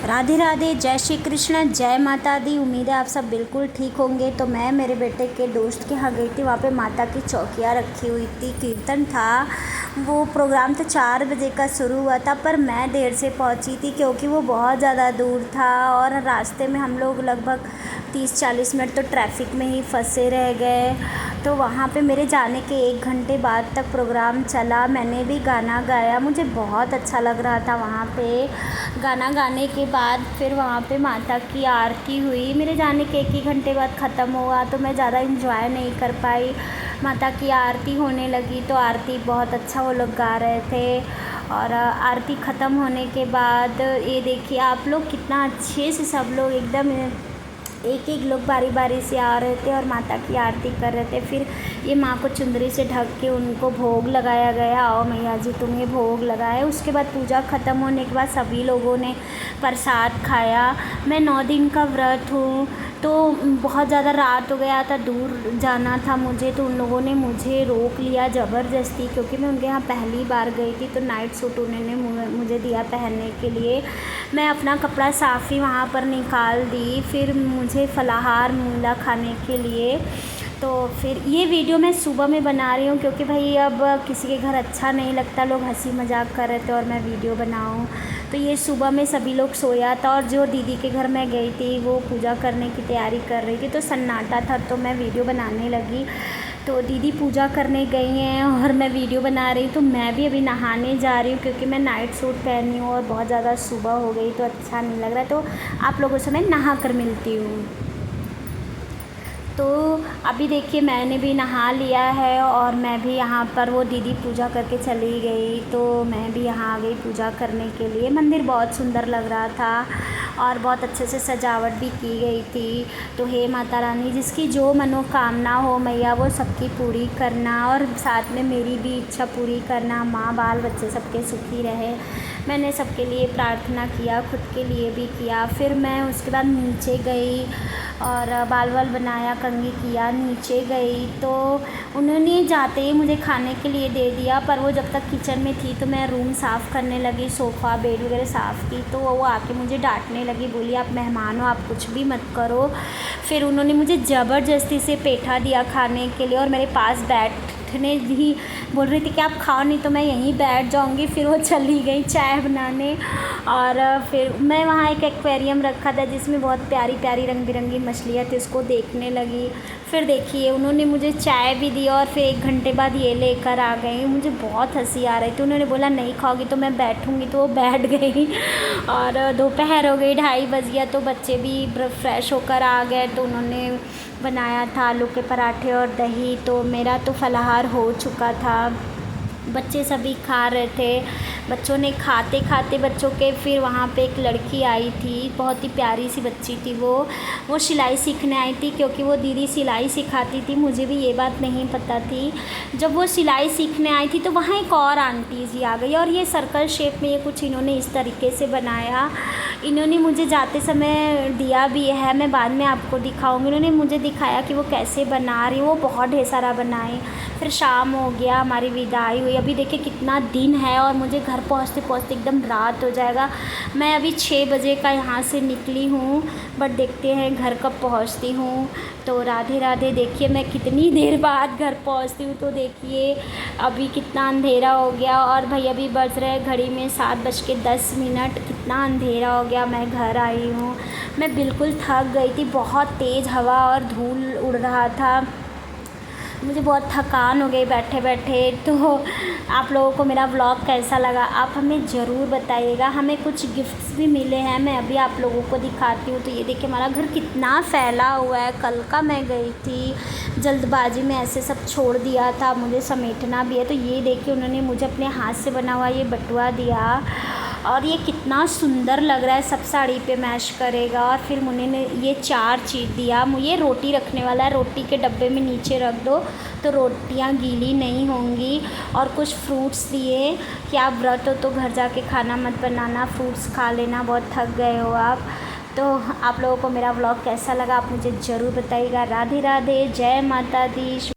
राधे राधे, जय श्री कृष्ण, जय माता दी। उम्मीद है आप सब बिल्कुल ठीक होंगे। तो मैं मेरे बेटे के दोस्त के यहाँ गई थी। वहाँ पे माता की चौकियाँ रखी हुई थी, कीर्तन था। वो प्रोग्राम तो 4 बजे का शुरू हुआ था, पर मैं देर से पहुँची थी क्योंकि वो बहुत ज़्यादा दूर था और रास्ते में हम लोग लगभग 30-40 मिनट तो ट्रैफिक में ही फंसे रह गए। तो वहाँ पे मेरे जाने के 1 घंटे बाद तक प्रोग्राम चला। मैंने भी गाना गाया, मुझे बहुत अच्छा लग रहा था। वहाँ पे गाना गाने के बाद फिर वहाँ पे माता की आरती हुई। मेरे जाने के 1 ही घंटे बाद ख़त्म हुआ, तो मैं ज़्यादा इन्जॉय नहीं कर पाई। माता की आरती होने लगी तो आरती बहुत अच्छा वो लोग गा रहे थे। और आरती ख़त्म होने के बाद ये देखिए आप लोग, कितना अच्छे से सब लोग एकदम एक एक लोग बारी बारी से आ रहे थे और माता की आरती कर रहे थे। फिर ये माँ को चुंदरी से ढक के उनको भोग लगाया गया। आओ मैया जी तुम्हें भोग लगाया। उसके बाद पूजा ख़त्म होने के बाद सभी लोगों ने प्रसाद खाया। मैं 9 दिन का व्रत हूँ, तो बहुत ज़्यादा रात हो गया था, दूर जाना था मुझे, तो उन लोगों ने मुझे रोक लिया ज़बरदस्ती, क्योंकि मैं उनके यहाँ पहली बार गई थी। तो नाइट सूट उन्होंने मुझे दिया पहनने के लिए। मैं अपना कपड़ा साफ़ ही वहाँ पर निकाल दी। फिर मुझे फलाहार मिला खाने के लिए। तो फिर ये वीडियो मैं सुबह में बना रही हूँ क्योंकि भाई अब किसी के घर अच्छा नहीं लगता, लोग हंसी मजाक कर रहे थे और मैं वीडियो बनाऊँ। तो ये सुबह में सभी लोग सोया था और जो दीदी के घर मैं गई थी वो पूजा करने की तैयारी कर रही थी, तो सन्नाटा था, तो मैं वीडियो बनाने लगी। तो दीदी पूजा करने गई हैं और मैं वीडियो बना रही हूँ। तो मैं भी अभी नहाने जा रही हूँ क्योंकि मैं नाइट सूट पहनी हूँ और बहुत ज़्यादा सुबह हो गई तो अच्छा नहीं लग रहा। तो आप लोगों से मैं नहा कर मिलती हूँ। तो अभी देखिए मैंने भी नहा लिया है और मैं भी यहाँ पर, वो दीदी पूजा करके चली गई तो मैं भी यहाँ आ गई पूजा करने के लिए। मंदिर बहुत सुंदर लग रहा था और बहुत अच्छे से सजावट भी की गई थी। तो हे माता रानी, जिसकी जो मनोकामना हो मैया वो सबकी पूरी करना और साथ में मेरी भी इच्छा पूरी करना। माँ बाल बच्चे सबके सुखी रहे। मैंने सबके लिए प्रार्थना किया, खुद के लिए भी किया। फिर मैं उसके बाद नीचे गई और बाल वाल बनाया, कंघी किया, नीचे गई तो उन्होंने जाते ही मुझे खाने के लिए दे दिया। पर वो जब तक किचन में थी तो मैं रूम साफ़ करने लगी, सोफ़ा बेड वगैरह साफ़ की, तो वो आके मुझे डांटने लगी, बोली आप मेहमान हो, आप कुछ भी मत करो। फिर उन्होंने मुझे ज़बरदस्ती से पेठा दिया खाने के लिए और मेरे पास बैठने भी बोल रही थी कि आप खाओ नहीं तो मैं यहीं बैठ जाऊंगी। फिर वो चली गई चाय बनाने। और फिर मैं वहाँ एक एक्वेरियम रखा था जिसमें बहुत प्यारी प्यारी रंग बिरंगी मछलियाँ थी, उसको देखने लगी। फिर देखिए उन्होंने मुझे चाय भी दी और फिर 1 घंटे बाद ये लेकर आ गई। मुझे बहुत हंसी आ रही थी। उन्होंने बोला नहीं खाओगी तो मैं बैठूंगी, तो वो बैठ गई। और दोपहर हो गई, 2:30 बज गया, तो बच्चे भी फ्रेश होकर आ गए। तो उन्होंने बनाया था आलू के पराठे और दही। तो मेरा तो फलाहार हो चुका था, बच्चे सभी खा रहे थे। बच्चों ने खाते खाते बच्चों के, फिर वहाँ पे एक लड़की आई थी, बहुत ही प्यारी सी बच्ची थी। वो सिलाई सीखने आई थी क्योंकि वो दीदी सिलाई सिखाती थी। मुझे भी ये बात नहीं पता थी। जब वो सिलाई सीखने आई थी तो वहाँ एक और आंटी जी आ गई और ये सर्कल शेप में ये कुछ इन्होंने इस तरीके से बनाया। इन्होंने मुझे जाते समय दिया भी है, मैं बाद में आपको दिखाऊंगी। इन्होंने मुझे दिखाया कि वो कैसे बना रही, वो बहुत ढेर सारा बनाई। फिर शाम हो गया, हमारी विदाई हुई। अभी देखिए कितना दिन है और मुझे घर पहुंचते पहुंचते एकदम रात हो जाएगा। मैं अभी 6 बजे का यहाँ से निकली हूँ, बट देखते हैं घर कब पहुंचती हूँ। तो राधे राधे। देखिए मैं कितनी देर बाद घर पहुंचती हूँ। तो देखिए अभी कितना अंधेरा हो गया और भाई अभी बज रहे घड़ी में 7:10। कितना अंधेरा हो गया, मैं घर आई हूँ। मैं बिल्कुल थक गई थी, बहुत तेज़ हवा और धूल उड़ रहा था, मुझे बहुत थकान हो गई बैठे बैठे। तो आप लोगों को मेरा व्लॉग कैसा लगा आप हमें ज़रूर बताइएगा। हमें कुछ गिफ्ट्स भी मिले हैं, मैं अभी आप लोगों को दिखाती हूँ। तो ये देखिए हमारा घर कितना फैला हुआ है। कल का मैं गई थी, जल्दबाजी में ऐसे सब छोड़ दिया था, मुझे समेटना भी है। तो ये देखिए उन्होंने मुझे अपने हाथ से बना हुआ ये बटुआ दिया और ये कितना सुंदर लग रहा है, सब साड़ी पे मैच करेगा। और फिर उन्होंने ये 4 चीज़ दिया। मुझे रोटी रखने वाला है, रोटी के डब्बे में नीचे रख दो तो रोटियां गीली नहीं होंगी। और कुछ फ्रूट्स दिए कि आप व्रत हो तो घर जाके खाना मत बनाना, फ्रूट्स खा लेना, बहुत थक गए हो आप। तो आप लोगों को मेरा व्लॉग कैसा लगा आप मुझे ज़रूर बताइएगा। राधे राधे, जय माता दी।